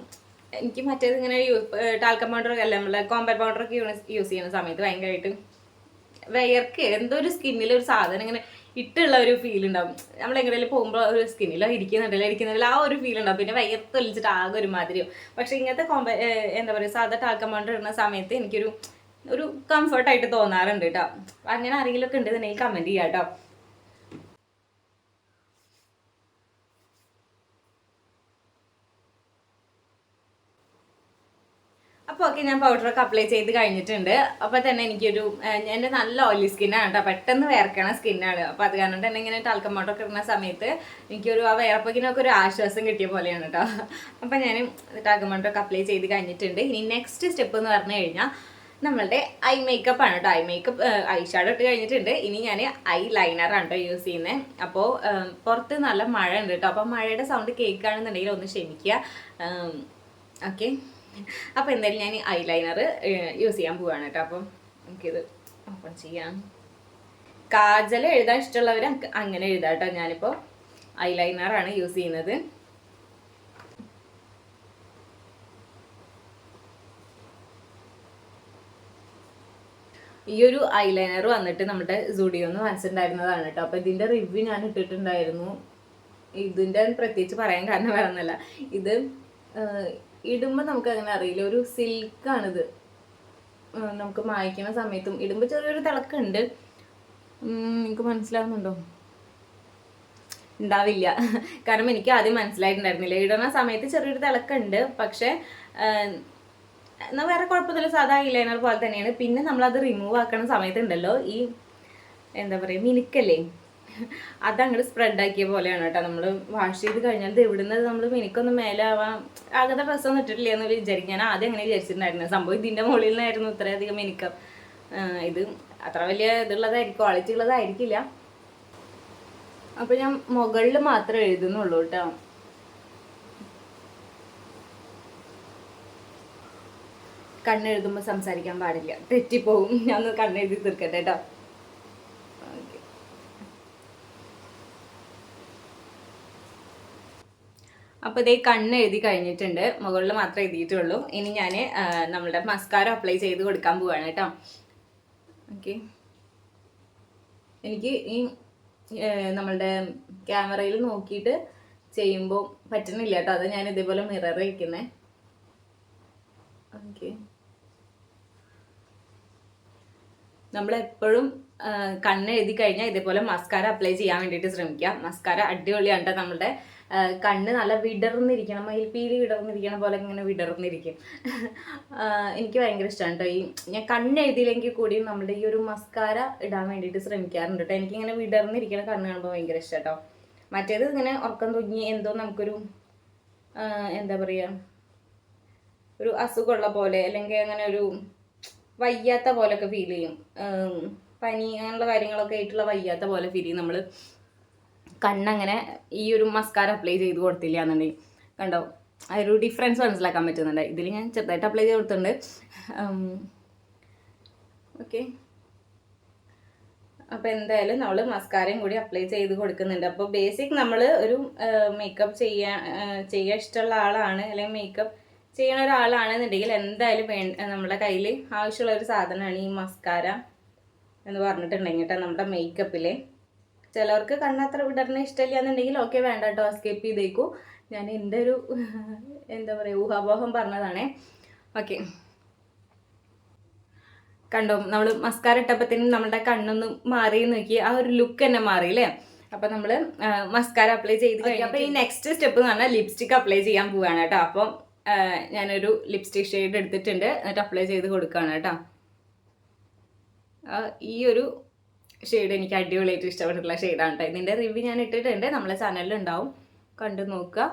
എനിക്ക് മറ്റേത് ഇങ്ങനെ ടാൽക്കം പൗഡർ അല്ല, നമ്മളെ കോമ്പാക്ട് പൗഡറൊക്കെ യൂസ് ചെയ്യുന്ന സമയത്ത് ഭയങ്കരമായിട്ട് വയർക്ക് എന്തോ ഒരു സ്കിന്നിലൊരു സാധനം ഇങ്ങനെ ഇട്ടുള്ള ഒരു ഫീൽ ഉണ്ടാവും. നമ്മൾ എങ്ങനെയും പോകുമ്പോൾ ഒരു സ്കിന്നിലോ ഇരിക്കുന്നുണ്ടല്ലോ ആ ഒരു ഫീൽ ഉണ്ടാവും. പിന്നെ വയർത്തൊലിച്ചിട്ട് ആകെ ഒരു മാതിരിയോ. പക്ഷെ ഇങ്ങനത്തെ എന്താ പറയുക, സാധാ ടാൽക്കം പൗഡർ ഇടുന്ന സമയത്ത് ഒരു കംഫർട്ടായിട്ട് തോന്നാറുണ്ട് കേട്ടോ. അങ്ങനെ ആരെങ്കിലും ഒക്കെ ഉണ്ടെന്നുണ്ടെങ്കിൽ കമൻറ്റ് ചെയ്യാം കേട്ടോ. അപ്പോൾ ഓക്കെ, ഞാൻ പൗഡറൊക്കെ അപ്ലൈ ചെയ്ത് കഴിഞ്ഞിട്ടുണ്ട്. അപ്പോൾ തന്നെ എനിക്കൊരു എൻ്റെ നല്ല ഓയിലി സ്കിന്നാണ് കേട്ടോ, പെട്ടെന്ന് വേർക്കണ സ്കിന്നാണ്. അപ്പോൾ അത് കാരണം തന്നെ ഇങ്ങനെ ടാൽക്കം പൗഡറൊക്കെ ഇടുന്ന സമയത്ത് എനിക്കൊരു ആ വേർപ്പക്കിനൊക്കെ ഒരു ആശ്വാസം കിട്ടിയ പോലെയാണ് കേട്ടോ. അപ്പോൾ ഞാൻ ടാൽക്കം പൗഡറൊക്കെ അപ്ലൈ ചെയ്ത് കഴിഞ്ഞിട്ടുണ്ട്. ഇനി നെക്സ്റ്റ് സ്റ്റെപ്പ് എന്ന് പറഞ്ഞു കഴിഞ്ഞാൽ നമ്മളുടെ ഐ മേക്കപ്പ് ആണ് കേട്ടോ. ഐ മേക്കപ്പ് ഐ ഷാഡോ ഇട്ട് കഴിഞ്ഞിട്ടുണ്ട്. ഇനി ഞാൻ ഐ ലൈനറാണ് കേട്ടോ യൂസ് ചെയ്യുന്നത്. അപ്പോൾ പുറത്ത് നല്ല മഴ ഉണ്ട് കേട്ടോ. അപ്പോൾ മഴയുടെ സൗണ്ട് കേൾക്കുകയാണെന്നുണ്ടെങ്കിൽ ഒന്ന് ക്ഷമിക്കുക. ഓക്കെ, അപ്പോൾ എന്തായാലും ഞാൻ ഐ ലൈനർ യൂസ് ചെയ്യാൻ പോവുകയാണ് കേട്ടോ. അപ്പം നമുക്കിത് ഓപ്പൺ ചെയ്യാം. കാജൽ എഴുതാൻ ഇഷ്ടമുള്ളവർ അങ്ങനെ എഴുതാം കേട്ടോ. ഞാനിപ്പോൾ ഐ ലൈനറാണ് യൂസ് ചെയ്യുന്നത്. ഈ ഒരു ഐ ലൈനർ വന്നിട്ട് നമ്മുടെ സുഡിയോന്ന് വാങ്ങിച്ചിട്ടുണ്ടായിരുന്നതാണ് കേട്ടോ. അപ്പോൾ ഇതിൻ്റെ റിവ്യൂ ഞാൻ ഇട്ടിട്ടുണ്ടായിരുന്നു. ഇതിൻ്റെ പ്രത്യേകിച്ച് പറയാൻ കാരണം വേറെ ഒന്നുമല്ല, ഇത് ഇടുമ്പോൾ നമുക്ക് അങ്ങനെ അറിയില്ല, ഒരു സിൽക്കാണിത്. നമുക്ക് മായ്ക്കണ സമയത്തും ഇടുമ്പോൾ ചെറിയൊരു തിളക്കമുണ്ട്. നിങ്ങൾക്ക് മനസ്സിലാവുന്നുണ്ടോ? ഉണ്ടാവില്ല, കാരണം എനിക്ക് ആദ്യം മനസ്സിലായിട്ടുണ്ടായിരുന്നില്ല. ഇടുന്ന സമയത്ത് ചെറിയൊരു തിളക്കമുണ്ട്, പക്ഷേ എന്നാൽ വേറെ കുഴപ്പമില്ല, സാധാ ഐലൈനർ പോലെ തന്നെയാണ്. പിന്നെ നമ്മളത് റിമൂവ് ആക്കുന്ന സമയത്തുണ്ടല്ലോ, ഈ എന്താ പറയുക മിനുക്കല്ലേ, അതങ്ങോട്ട് സ്പ്രെഡാക്കിയ പോലെയാണ് കേട്ടോ. നമ്മൾ വാഷ് ചെയ്ത് കഴിഞ്ഞാൽ ഇവിടുന്നത് നമ്മൾ മിനുക്കൊന്നും മേലെ ആവാം, ആകത്തെ ഡ്രസ്സൊന്നും ഇട്ടിട്ടില്ല എന്ന് വിചാരിക്കും. ഞാൻ ആദ്യം അങ്ങനെ വിചാരിച്ചിട്ടുണ്ടായിരുന്നു. സംഭവം ഇതിൻ്റെ മുകളിൽ നിന്നായിരുന്നു ഇത്രയധികം മിനുക്കം. ഇത് അത്ര വലിയ ഇതുള്ളതായിരിക്കും, ക്വാളിറ്റി ഉള്ളതായിരിക്കില്ല. അപ്പോൾ ഞാൻ മുകളിൽ മാത്രമേ എഴുതുന്നുള്ളൂ കേട്ടോ. കണ്ണെഴുതുമ്പോൾ സംസാരിക്കാൻ പാടില്ല, തെറ്റിപ്പോവും. ഞാൻ ഒന്ന് കണ്ണെഴുതി തീർക്കട്ടെ കേട്ടോ. ഓക്കെ, അപ്പോൾ ഇതേ കണ്ണെഴുതി കഴിഞ്ഞിട്ടുണ്ട്, മുകളിൽ മാത്രമേ എഴുതിയിട്ടുള്ളൂ. ഇനി ഞാൻ നമ്മളുടെ മസ്കാര അപ്ലൈ ചെയ്ത് കൊടുക്കാൻ പോവുകയാണ് കേട്ടോ. ഓക്കെ, എനിക്ക് ഈ നമ്മളുടെ ക്യാമറയിൽ നോക്കിയിട്ട് ചെയ്യുമ്പോൾ പറ്റുന്നില്ല കേട്ടോ. അത് ഞാൻ ഇതേപോലെ മിറർ വയ്ക്കുന്നത്. ഓക്കെ, നമ്മളെപ്പോഴും കണ്ണെഴുതി കഴിഞ്ഞാൽ ഇതേപോലെ മസ്കാര അപ്ലൈ ചെയ്യാൻ വേണ്ടിയിട്ട് ശ്രമിക്കുക. മസ്കാര അടിപൊളിയാണ് കേട്ടോ. നമ്മളുടെ കണ്ണ് നല്ല വിടർന്നിരിക്കണം, മയിൽപ്പീലി വിടർന്നിരിക്കണ പോലെ ഇങ്ങനെ വിടർന്നിരിക്കും. എനിക്ക് ഭയങ്കര ഇഷ്ടമാണ് കേട്ടോ. ഞാൻ കണ്ണെഴുതിയില്ലെങ്കിൽ കൂടിയും നമ്മുടെ ഈ ഒരു മസ്കാര ഇടാൻ വേണ്ടിയിട്ട് ശ്രമിക്കാറുണ്ട് കേട്ടോ. എനിക്കിങ്ങനെ വിടർന്നിരിക്കണ കണ്ണ് കാണുമ്പോൾ ഭയങ്കര ഇഷ്ടം കേട്ടോ. മറ്റേത് ഇങ്ങനെ ഉറക്കം തൂങ്ങി എന്തോ നമുക്കൊരു എന്താ പറയുക, ഒരു അസുഖമുള്ള പോലെ അല്ലെങ്കിൽ അങ്ങനെ ഒരു വയ്യാത്ത പോലെയൊക്കെ ഫീൽ ചെയ്യും. പനി അങ്ങനെയുള്ള കാര്യങ്ങളൊക്കെ ആയിട്ടുള്ള വയ്യാത്ത പോലെ ഫീൽ ചെയ്യും നമ്മൾ കണ്ണങ്ങനെ ഈ ഒരു മസ്കാര അപ്ലൈ ചെയ്ത് കൊടുത്തില്ല എന്നുണ്ടെങ്കിൽ. കണ്ടോ, ആ ഒരു ഡിഫറൻസ് മനസ്സിലാക്കാൻ പറ്റുന്നുണ്ട്. ഇതിൽ ഞാൻ ചെറുതായിട്ട് അപ്ലൈ ചെയ്ത് കൊടുത്തിട്ടുണ്ട്. ഓക്കെ, അപ്പോൾ എന്തായാലും നമ്മൾ മസ്കാരയും കൂടി അപ്ലൈ ചെയ്ത് കൊടുക്കുന്നുണ്ട്. അപ്പോൾ ബേസിക് നമ്മൾ ഒരു മേക്കപ്പ് ചെയ്യാൻ ഇഷ്ടമുള്ള ആളാണ്, അല്ലെങ്കിൽ മേക്കപ്പ് ചെയ്യണ ഒരാളാണെന്നുണ്ടെങ്കിൽ എന്തായാലും നമ്മുടെ കയ്യിൽ ആവശ്യമുള്ള ഒരു സാധനമാണ് ഈ മസ്കാര എന്ന് പറഞ്ഞിട്ടുണ്ടെങ്കിൽ കേട്ടോ. നമ്മുടെ മേക്കപ്പിൽ ചിലവർക്ക് കണ്ണത്ര വിടർന്ന ഇഷ്ടമില്ല എന്നുണ്ടെങ്കിൽ ഓക്കെ, വേണ്ട കേട്ടോ, സ്കിപ്പ് ചെയ്തേക്കൂ. ഞാൻ എൻ്റെ ഒരു എന്താ പറയുക ഊഹാപോഹം പറഞ്ഞതാണേ. ഓക്കെ, കണ്ടോ, നമ്മൾ മസ്കാര ഇട്ടപ്പോഴത്തേനും നമ്മുടെ കണ്ണൊന്ന് മാറി നോക്കി, ആ ഒരു ലുക്ക് തന്നെ മാറിയില്ലേ. അപ്പം നമ്മൾ മസ്കാര അപ്ലൈ ചെയ്ത് കഴിഞ്ഞു. അപ്പോൾ ഈ നെക്സ്റ്റ് സ്റ്റെപ്പ് എന്ന് പറഞ്ഞാൽ ലിപ്സ്റ്റിക് അപ്ലൈ ചെയ്യാൻ പോവുകയാണ് കേട്ടോ. അപ്പം ഞാനൊരു ലിപ്സ്റ്റിക് ഷെയ്ഡ് എടുത്തിട്ടുണ്ട്, എന്നിട്ട് അപ്ലൈ ചെയ്ത് കൊടുക്കുകയാണ് കേട്ടോ. ഈ ഒരു ഷെയ്ഡ് എനിക്ക് അടിപൊളിയായിട്ട് ഇഷ്ടപ്പെട്ടിട്ടുള്ള ഷെയ്ഡാണ് കേട്ടോ. ഇതിൻ്റെ റിവ്യൂ ഞാൻ ഇട്ടിട്ടുണ്ട്, നമ്മളെ ചാനലിൽ ഉണ്ടാവും, കണ്ടു നോക്കുക.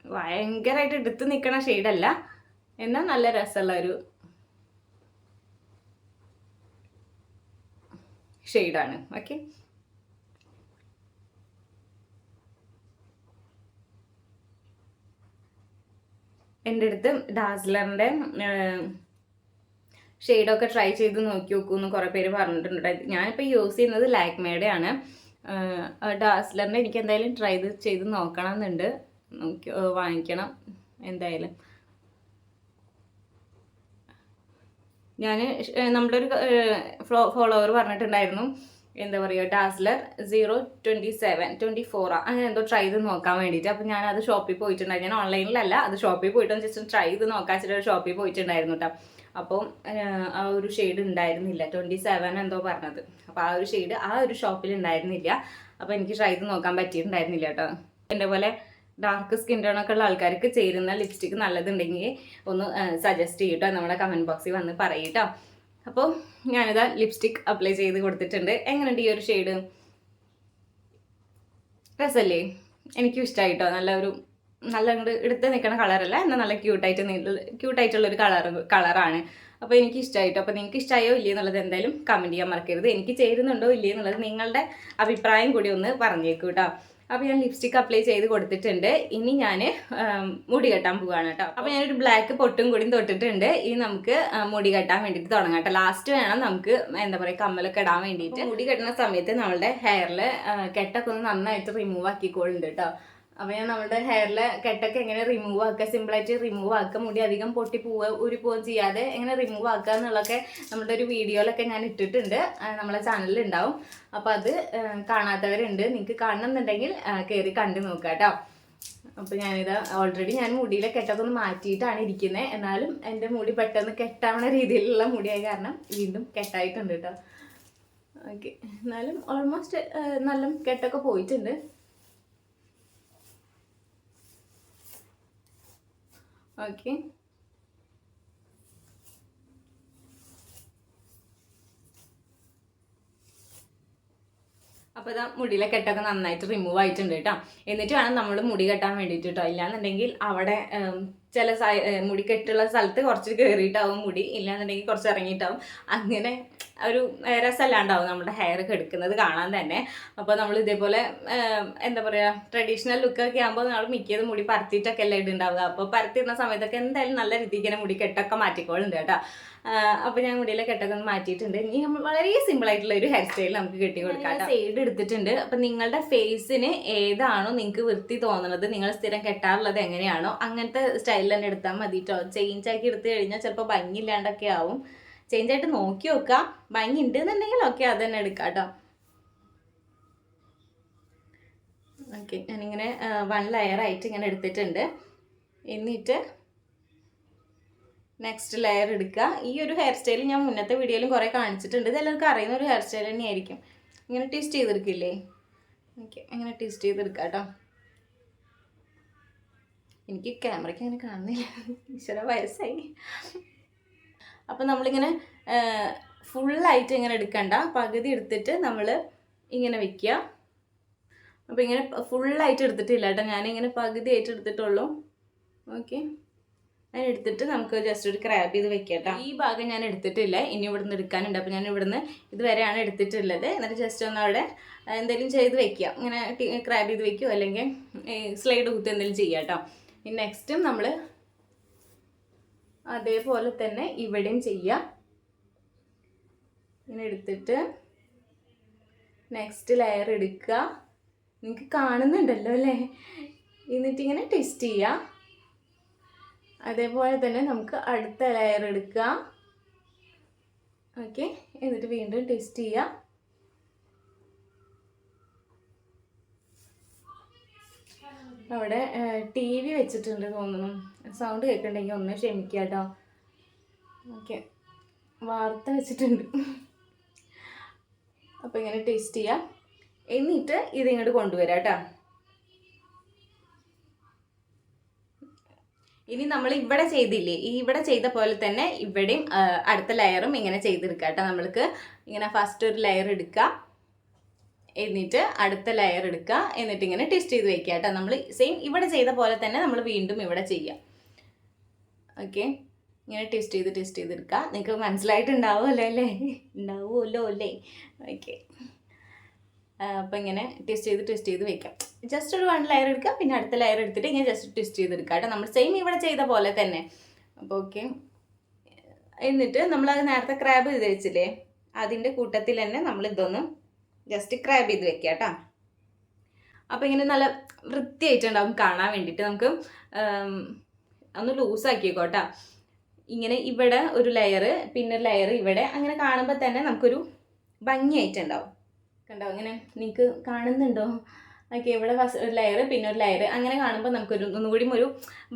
ഭയങ്കരമായിട്ട് എടുത്ത് നിൽക്കണ ഷെയ്ഡല്ല, എന്നാൽ നല്ല രസമുള്ള ഒരു ഷെയ്ഡാണ്. ഓക്കെ, എൻ്റെ അടുത്ത് ഡാസ്ലറിൻ്റെ ഷെയ്ഡൊക്കെ ട്രൈ ചെയ്ത് നോക്കി നോക്കൂ എന്ന് കുറേ പേര് പറഞ്ഞിട്ടുണ്ട്. ഞാനിപ്പോൾ യൂസ് ചെയ്യുന്നത് ലാക്മേയുടെ ആണ്. ഡാസ്ലറിൻ്റെ എനിക്ക് എന്തായാലും ട്രൈ ചെയ്ത് നോക്കണം എന്നുണ്ട്, വാങ്ങിക്കണം എന്തായാലും. ഞാൻ നമ്മുടെ ഒരു ഫോളോവർ പറഞ്ഞിട്ടുണ്ടായിരുന്നു, എന്താ പറയുക, ഡാസ്ലർ 02724 അങ്ങനെ എന്തോ ട്രൈ ചെയ്ത് നോക്കാൻ വേണ്ടിയിട്ട്. അപ്പോൾ ഞാനത് ഷോപ്പിൽ പോയിട്ടുണ്ടായിരുന്നു. ഞാൻ ഓൺലൈനിലല്ല, അത് ഷോപ്പിൽ പോയിട്ട് ജസ്റ്റ് ട്രൈ ചെയ്ത് നോക്കാൻ വെച്ചിട്ട് ഷോപ്പിൽ പോയിട്ടുണ്ടായിരുന്നു കേട്ടോ. അപ്പോൾ ആ ഒരു ഷെയ്ഡ് ഉണ്ടായിരുന്നില്ല, 27 എന്തോ പറഞ്ഞത്. അപ്പോൾ ആ ഒരു ഷെയ്ഡ് ആ ഒരു ഷോപ്പിൽ ഉണ്ടായിരുന്നില്ല. അപ്പോൾ എനിക്ക് ട്രൈ ചെയ്ത് നോക്കാൻ പറ്റിയിട്ടുണ്ടായിരുന്നില്ല കേട്ടോ. എൻ്റെ പോലെ ഡാർക്ക് സ്കിൻ ടോണൊക്കെ ഉള്ള ആൾക്കാർക്ക് ചേരുന്ന ലിപ്സ്റ്റിക്ക് നല്ലതുണ്ടെങ്കിൽ ഒന്ന് സജസ്റ്റ് ചെയ്യട്ടോ, നമ്മുടെ കമൻറ്റ് ബോക്സിൽ വന്ന് പറയട്ടോ. അപ്പോൾ ഞാനിതാ ലിപ്സ്റ്റിക്ക് അപ്ലൈ ചെയ്ത് കൊടുത്തിട്ടുണ്ട്. എങ്ങനെയുണ്ട് ഈ ഒരു ഷെയ്ഡ്? രസമല്ലേ? എനിക്കും ഇഷ്ടമായിട്ടോ. നല്ല എടുത്ത് നിൽക്കുന്ന കളറല്ല, എന്നാൽ നല്ല ക്യൂട്ടായിട്ടുള്ളൊരു കളറാണ്. അപ്പോൾ എനിക്ക് ഇഷ്ടമായിട്ടോ. അപ്പോൾ നിങ്ങൾക്ക് ഇഷ്ടമായോ ഇല്ലേ എന്നുള്ളത് എന്തായാലും കമൻറ്റ് ചെയ്യാൻ മറക്കരുത്. എനിക്ക് ചേരുന്നുണ്ടോ ഇല്ലേ എന്നുള്ളത് നിങ്ങളുടെ അഭിപ്രായം കൂടി ഒന്ന് പറഞ്ഞേക്കൂ കേട്ടോ. അപ്പോൾ ഞാൻ ലിപ്സ്റ്റിക്ക് അപ്ലൈ ചെയ്ത് കൊടുത്തിട്ടുണ്ട്. ഇനി ഞാൻ മുടി കെട്ടാൻ പോവുകയാണ് കേട്ടോ. അപ്പോൾ ഞാനൊരു ബ്ലാക്ക് പൊട്ടും കൂടി തൊട്ടിട്ടുണ്ട്. ഇനി നമുക്ക് മുടി കെട്ടാൻ വേണ്ടിയിട്ട് തുടങ്ങാം കേട്ടോ. ലാസ്റ്റ് വേണം നമുക്ക് എന്താ പറയുക കമ്മലൊക്കെ ഇടാൻ വേണ്ടിയിട്ട്. മുടി കെട്ടുന്ന സമയത്ത് നമ്മളുടെ ഹെയറിൽ കെട്ടൊക്കെ ഒന്ന് നന്നായിട്ട് റിമൂവ് ആക്കിക്കോളുണ്ട് കേട്ടോ. അപ്പോൾ ഞാൻ നമ്മുടെ ഹെയറിലെ കെട്ടൊക്കെ എങ്ങനെ റിമൂവ് ആക്കുക, സിമ്പിളായിട്ട് റിമൂവ് ആക്കുക, മുടി അധികം പൊട്ടി പോവുകയും ചെയ്യാതെ എങ്ങനെ റിമൂവ് ആക്കുക എന്നുള്ളതൊക്കെ നമ്മുടെ ഒരു വീഡിയോയിലൊക്കെ ഞാൻ ഇട്ടിട്ടുണ്ട്, നമ്മളെ ചാനലിൽ ഉണ്ടാവും. അപ്പോൾ അത് കാണാത്തവരുണ്ട്, നിങ്ങൾക്ക് കാണണമെന്നുണ്ടെങ്കിൽ കയറി കണ്ടു നോക്കുക കേട്ടോ. അപ്പോൾ ഞാനിത് ഓൾറെഡി ഞാൻ മുടിയിലെ കെട്ടൊക്കെ ഒന്ന് മാറ്റിയിട്ടാണ് ഇരിക്കുന്നത്. എന്നാലും എൻ്റെ മുടി പെട്ടെന്ന് കെട്ടാവുന്ന രീതിയിലുള്ള മുടിയായ കാരണം വീണ്ടും കെട്ടായിട്ടുണ്ട് കേട്ടോ. ഓക്കെ, എന്നാലും ഓൾമോസ്റ്റ് നല്ല കെട്ടൊക്കെ പോയിട്ടുണ്ട്. ഓക്കെ, അപ്പോൾ ഇതാ മുടിയിലെ കെട്ടൊക്കെ നന്നായിട്ട് റിമൂവ് ആയിട്ടുണ്ട് കേട്ടോ. എന്നിട്ട് വേണം നമ്മൾ മുടി കെട്ടാൻ വേണ്ടിയിട്ട് കേട്ടോ. ഇല്ലാന്നുണ്ടെങ്കിൽ അവിടെ ചില മുടി കെട്ടുള്ള സ്ഥലത്ത് കുറച്ച് കയറിയിട്ടാവും മുടി, ഇല്ലാന്നുണ്ടെങ്കിൽ കുറച്ച് ഇറങ്ങിയിട്ടാവും. അങ്ങനെ ഒരു രസമല്ലാണ്ടാവും നമ്മുടെ ഹെയർ കെടുക്കുന്നത് കാണാൻ തന്നെ. അപ്പോൾ നമ്മൾ ഇതേപോലെ എന്താ പറയുക ട്രഡീഷണൽ ലുക്കൊക്കെ ആകുമ്പോൾ നമ്മൾ മിക്കത് മുടി പരത്തിയിട്ടൊക്കെ എല്ലാം ഇടുണ്ടാവുക. അപ്പോൾ പരത്തിയിടുന്ന സമയത്തൊക്കെ എന്തായാലും നല്ല രീതിക്ക് തന്നെ മുടി കെട്ടൊക്കെ മാറ്റിക്കോളുണ്ട് കേട്ടോ. അപ്പോൾ ഞാൻ മുടിയിലെ കെട്ടൊക്കെ ഒന്ന് മാറ്റിയിട്ടുണ്ട്. ഇനി നമ്മൾ വളരെ സിമ്പിളായിട്ടുള്ള ഒരു ഹെയർ സ്റ്റൈൽ നമുക്ക് കെട്ടി കൊടുക്കാം. സൈഡ് എടുത്തിട്ടുണ്ട്. അപ്പം നിങ്ങളുടെ ഫേസിന് ഏതാണോ നിങ്ങൾക്ക് വൃത്തി തോന്നുന്നത്, നിങ്ങൾ സ്ഥിരം കെട്ടാറുള്ളത് എങ്ങനെയാണോ അങ്ങനത്തെ സ്റ്റൈലിൽ തന്നെ എടുത്താൽ മതി കേട്ടോ. ചേഞ്ച് ആക്കി എടുത്തു കഴിഞ്ഞാൽ ചിലപ്പോൾ ഭംഗിയില്ലാണ്ടൊക്കെ ആവും. ചേഞ്ച് ആയിട്ട് നോക്കി നോക്കാം, ഭംഗി ഉണ്ട് എന്നുണ്ടെങ്കിൽ ഓക്കെ അത് തന്നെ എടുക്കാം കേട്ടോ. ഓക്കെ, ഞാനിങ്ങനെ 1 ലെയറായിട്ട് ഇങ്ങനെ എടുത്തിട്ടുണ്ട്. എന്നിട്ട് നെക്സ്റ്റ് ലെയർ എടുക്കുക. ഈ ഒരു ഹെയർ സ്റ്റൈൽ ഞാൻ മുന്നത്തെ വീഡിയോയിലും കുറേ കാണിച്ചിട്ടുണ്ട്. ഇതെല്ലാവർക്കും അറിയുന്ന ഒരു ഹെയർ സ്റ്റൈൽ തന്നെയായിരിക്കും. ഇങ്ങനെ ട്വിസ്റ്റ് ചെയ്തെടുക്കില്ലേ? ഓക്കെ, അങ്ങനെ ട്വിസ്റ്റ് ചെയ്തെടുക്കാം കേട്ടോ. എനിക്ക് ക്യാമറയ്ക്ക് അങ്ങനെ കാണുന്നില്ല, ഈശ്വര വയസ്സായി. അപ്പോൾ നമ്മളിങ്ങനെ ഫുള്ളായിട്ട് ഇങ്ങനെ എടുക്കണ്ട, പകുതി എടുത്തിട്ട് നമ്മൾ ഇങ്ങനെ വെക്കുക. അപ്പോൾ ഇങ്ങനെ ഫുള്ളായിട്ട് എടുത്തിട്ടില്ല കേട്ടോ, ഞാനിങ്ങനെ പകുതി ആയിട്ട് എടുത്തിട്ടുള്ളൂ. ഓക്കെ, ഞാൻ എടുത്തിട്ട് നമുക്ക് ജസ്റ്റ് ഒരു ക്രാബ് ചെയ്ത് വെക്കാം കേട്ടോ. ഈ ഭാഗം ഞാൻ എടുത്തിട്ടില്ല, ഇനി ഇവിടുന്ന് എടുക്കാനുണ്ട്. അപ്പോൾ ഞാൻ ഇവിടുന്ന് ഇതുവരെയാണ് എടുത്തിട്ടുള്ളത്. എന്നിട്ട് ജസ്റ്റ് ഒന്ന് അവിടെ എന്തെങ്കിലും ചെയ്ത് വെക്കുക, ഇങ്ങനെ ക്രാബ് ചെയ്ത് വെക്കുകയോ അല്ലെങ്കിൽ സ്ലൈഡ് കുത്തി എന്തെങ്കിലും ചെയ്യാം കേട്ടോ. ഇനി നെക്സ്റ്റും നമ്മൾ അതേപോലെ തന്നെ ഇവിടെയും ചെയ്യാം. ഇങ്ങനെ എടുത്തിട്ട് നെക്സ്റ്റ് ലെയർ എടുക്കുക. നിങ്ങൾക്ക് കാണുന്നുണ്ടല്ലോ അല്ലേ? എന്നിട്ടിങ്ങനെ ട്വിസ്റ്റ് ചെയ്യുക. അതേപോലെ തന്നെ നമുക്ക് അടുത്ത ലെയർ എടുക്കുക. ഓക്കെ, എന്നിട്ട് വീണ്ടും ട്വിസ്റ്റ് ചെയ്യുക. അവിടെ ടി വി വെച്ചിട്ടുണ്ട് തോന്നുന്നു, സൗണ്ട് കേൾക്കണ്ടെങ്കിൽ ഒന്ന് ക്ഷമിക്കുക കേട്ടോ. ഓക്കെ, വാർത്ത വെച്ചിട്ടുണ്ട്. അപ്പോൾ ഇങ്ങനെ ട്വിസ്റ്റ് ചെയ്യുക. എന്നിട്ട് ഇതിങ്ങോട്ട് കൊണ്ടുവരാം കേട്ടോ. ഇനി നമ്മൾ ഇവിടെ ചെയ്തില്ലേ, ഈ ഇവിടെ ചെയ്ത പോലെ തന്നെ ഇവിടെയും അടുത്ത ലെയറും ഇങ്ങനെ ചെയ്തെടുക്കുക കേട്ടോ. നമ്മൾക്ക് ഇങ്ങനെ ഫസ്റ്റ് ഒരു ലെയർ എടുക്കുക, എന്നിട്ട് അടുത്ത ലെയർ എടുക്കുക, എന്നിട്ട് ഇങ്ങനെ ട്വിസ്റ്റ് ചെയ്ത് വെക്കുക കേട്ടോ. നമ്മൾ സെയിം ഇവിടെ ചെയ്ത പോലെ തന്നെ നമ്മൾ വീണ്ടും ഇവിടെ ചെയ്യാം. ഓക്കെ, ഇങ്ങനെ ട്വിസ്റ്റ് ചെയ്ത് എടുക്കുക. നിങ്ങൾക്ക് മനസ്സിലായിട്ടുണ്ടാവുമല്ലോ അല്ലേ? ഉണ്ടാവുമല്ലോ അല്ലേ? ഓക്കെ, അപ്പോൾ ഇങ്ങനെ ട്വിസ്റ്റ് ചെയ്ത് വെക്കാം. ജസ്റ്റ് ഒരു 1 ലെയർ എടുക്കുക, പിന്നെ അടുത്ത ലെയർ എടുത്തിട്ട് ഇങ്ങനെ ജസ്റ്റ് ട്വിസ്റ്റ് ചെയ്തെടുക്കുക കേട്ടോ. നമ്മൾ സെയിം ഇവിടെ ചെയ്ത പോലെ തന്നെ. അപ്പോൾ ഓക്കെ, എന്നിട്ട് നമ്മളത് നേരത്തെ ക്രാബ് ചെയ്ത് വെച്ചില്ലേ, അതിൻ്റെ കൂട്ടത്തിൽ തന്നെ നമ്മൾ ഇതൊന്ന് ജസ്റ്റ് ക്രാബ് ചെയ്ത് വെക്കുക കേട്ടോ. അപ്പോൾ ഇങ്ങനെ നല്ല വൃത്തിയായിട്ടുണ്ടാവും കാണാൻ വേണ്ടിയിട്ട്. നമുക്ക് ഒന്ന് ലൂസാക്കിയേക്കോ കേട്ടോ. ഇങ്ങനെ ഇവിടെ ഒരു ലെയർ, പിന്നെ ഒരു ലെയർ ഇവിടെ, അങ്ങനെ കാണുമ്പോൾ തന്നെ നമുക്കൊരു ഭംഗിയായിട്ടുണ്ടാവും. കണ്ടോ, അങ്ങനെ നിങ്ങൾക്ക് കാണുന്നുണ്ടോ? ഓക്കെ, ഇവിടെ ഫസ്റ്റ് ഒരു ലെയർ, പിന്നെ ഒരു ലെയർ, അങ്ങനെ കാണുമ്പോൾ നമുക്കൊരു ഒന്നുകൂടി ഒരു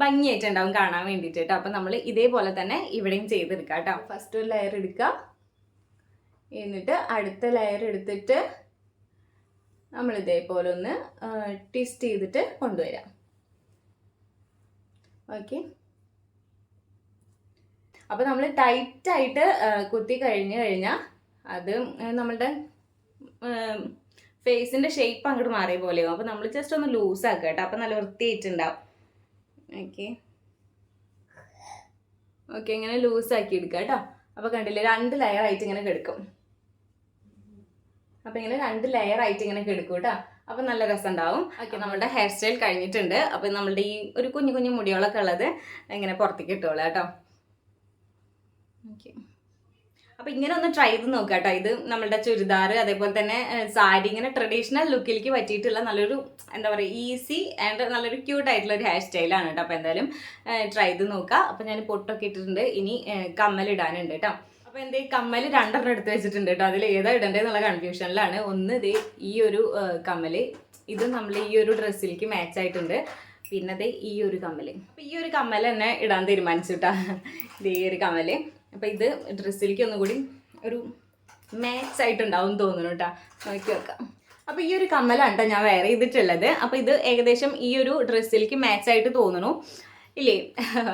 ഭംഗിയായിട്ടുണ്ടാവും കാണാൻ വേണ്ടിയിട്ട് കേട്ടോ. അപ്പോൾ നമ്മൾ ഇതേപോലെ തന്നെ ഇവിടെയും ചെയ്തെടുക്കാം കേട്ടോ. ഫസ്റ്റ് ഒരു ലെയർ എടുക്കുക, എന്നിട്ട് അടുത്ത ലെയർ എടുത്തിട്ട് നമ്മൾ ഇതേപോലെ ഒന്ന് ട്വിസ്റ്റ് ചെയ്തിട്ട് കൊണ്ടുവരാം. ഓക്കെ, അപ്പോൾ നമ്മൾ ടൈറ്റായിട്ട് കുത്തി കഴിഞ്ഞാൽ അത് നമ്മളുടെ ഫേസിൻ്റെ ഷേപ്പ് അങ്ങോട്ട് മാറിയ പോലെയാവും. അപ്പോൾ നമ്മൾ ജസ്റ്റ് ഒന്ന് ലൂസാക്കുക കേട്ടോ. അപ്പോൾ നല്ല വൃത്തിയായിട്ടുണ്ടാവും. ഓക്കെ, ഇങ്ങനെ ലൂസാക്കി എടുക്കുക കേട്ടോ. അപ്പോൾ കണ്ടില്ലേ, 2 ലെയർ ആയിട്ട് ഇങ്ങനെ കിടക്കും. അപ്പോൾ ഇങ്ങനെ 2 ലെയർ ആയിട്ട് ഇങ്ങനെ കിടക്കും കേട്ടോ. അപ്പോൾ നല്ല രസം ഉണ്ടാവും. ഓക്കെ, നമ്മുടെ ഹെയർ സ്റ്റൈൽ കഴിഞ്ഞിട്ടുണ്ട്. അപ്പോൾ നമ്മളുടെ ഈ ഒരു കുഞ്ഞു മുടികളൊക്കെ ഉള്ളത് ഇങ്ങനെ പുറത്തേക്ക് ഇട്ടോളാം കേട്ടോ. ഓക്കെ, അപ്പോൾ ഇങ്ങനെ ഒന്ന് ട്രൈ ചെയ്ത് നോക്കുക കേട്ടോ. ഇത് നമ്മളുടെ ചുരിദാർ, അതേപോലെ തന്നെ സാരി, ഇങ്ങനെ ട്രഡീഷണൽ ലുക്കിലേക്ക് പറ്റിയിട്ടുള്ള നല്ലൊരു എന്താ പറയുക, ഈസി ആൻഡ് നല്ലൊരു ക്യൂട്ടായിട്ടുള്ള ഒരു ഹെയർ സ്റ്റൈലാണ് കേട്ടോ. അപ്പോൾ എന്തായാലും ട്രൈ ചെയ്ത് നോക്കുക. അപ്പോൾ ഞാൻ പൊട്ടൊക്കെ ഇട്ടിട്ടുണ്ട്, ഇനി കമ്മലിടാനുണ്ട് കേട്ടോ. അപ്പോൾ എൻ്റെ കമ്മൽ 2 എടുത്ത് വെച്ചിട്ടുണ്ട് കേട്ടോ. അതിൽ ഏതാ ഇടേണ്ടതെന്നുള്ള കൺഫ്യൂഷനിലാണ്. ഒന്ന് ഇത് ഈ ഒരു കമ്മൽ, ഇത് നമ്മൾ ഈ ഒരു ഡ്രസ്സിലേക്ക് മാച്ച് ആയിട്ടുണ്ട്. പിന്നെ അത് ഈ ഒരു കമ്മൽ. അപ്പോൾ ഈ ഒരു കമ്മൽ തന്നെ ഇടാൻ തീരുമാനിച്ചു കേട്ടോ. ഇത് ഈ ഒരു കമ്മൽ. അപ്പോൾ ഇത് ഡ്രസ്സിലേക്ക് ഒന്നുകൂടി ഒരു മാച്ച് ആയിട്ടുണ്ടാവും തോന്നുന്നു കേട്ടോ. നോക്കി വെക്കാം. അപ്പോൾ ഈ ഒരു കമ്മലാണ് കേട്ടോ ഞാൻ വെയർ ചെയ്തിട്ടുള്ളത്. അപ്പോൾ ഇത് ഏകദേശം ഈ ഒരു ഡ്രസ്സിലേക്ക് മാച്ച് ആയിട്ട് തോന്നുന്നു ഇല്ലേ?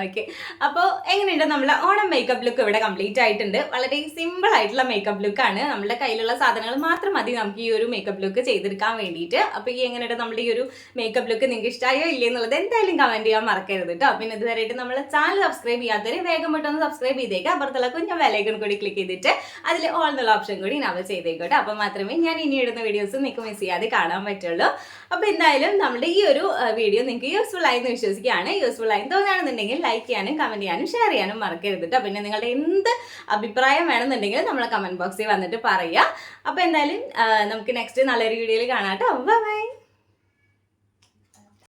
ഓക്കെ, അപ്പോൾ എങ്ങനെയുണ്ട് നമ്മുടെ ഓണം മേക്കപ്പ് ലുക്ക് ഇവിടെ കംപ്ലീറ്റ് ആയിട്ടുണ്ട്. വളരെ സിമ്പിൾ ആയിട്ടുള്ള മേക്കപ്പ് ലുക്കാണ്. നമ്മുടെ കയ്യിലുള്ള സാധനങ്ങൾ മാത്രം മതി നമുക്ക് ഈ ഒരു മേക്കപ്പ് ലുക്ക് ചെയ്തെടുക്കാൻ വേണ്ടിയിട്ട്. അപ്പോൾ ഈ എങ്ങനെയുണ്ട് നമ്മുടെ ഈ ഒരു മേക്കപ്പ് ലുക്ക് നിങ്ങൾക്ക് ഇഷ്ടമായോ ഇല്ലേ എന്നുള്ളത് എന്തായാലും കമൻറ്റ് ചെയ്യാൻ മറക്കരുത് കേട്ടോ. പിന്നെ ഇതുവരെയായിട്ട് നമ്മളെ ചാനൽ സബ്സ്ക്രൈബ് ചെയ്യാത്തവർ വേഗം പെട്ടെന്ന് സബ്സ്ക്രൈബ് ചെയ്തേക്കുക. അപ്പുറത്തുള്ള കുഞ്ഞ ബെല്ലൈക്കൺ കൂടി ക്ലിക്ക് ചെയ്തിട്ട് അതിൽ ഓൾ എന്നുള്ള ഓപ്ഷൻ കൂടി നമ്മൾ ചെയ്തേക്കോട്ടെ. അപ്പോൾ മാത്രമേ ഞാൻ ഇനി ഇടുന്ന വീഡിയോസ് നിങ്ങൾക്ക് മിസ് ചെയ്യാതെ കാണാൻ പറ്റുള്ളൂ. അപ്പോൾ എന്തായാലും നമ്മുടെ ഈ ഒരു വീഡിയോ നിങ്ങൾക്ക് യൂസ്ഫുൾ ആയെന്ന് വിശ്വസിക്കുകയാണ്. യൂസ്ഫുൾ ആയി തോന്നുകയാണെന്നുണ്ടെങ്കിൽ ലൈക്ക് ചെയ്യാനും കമൻറ്റ് ചെയ്യാനും ഷെയർ ചെയ്യാനും മറക്കരുത് കേട്ടോ. പിന്നെ നിങ്ങളുടെ എന്ത് അഭിപ്രായം വേണമെന്നുണ്ടെങ്കിൽ നമ്മളെ കമൻറ്റ് ബോക്സിൽ വന്നിട്ട് പറയുക. അപ്പോൾ എന്തായാലും നമുക്ക് നെക്സ്റ്റ് നല്ലൊരു വീഡിയോയിൽ കാണാം കേട്ടോ. ബൈ.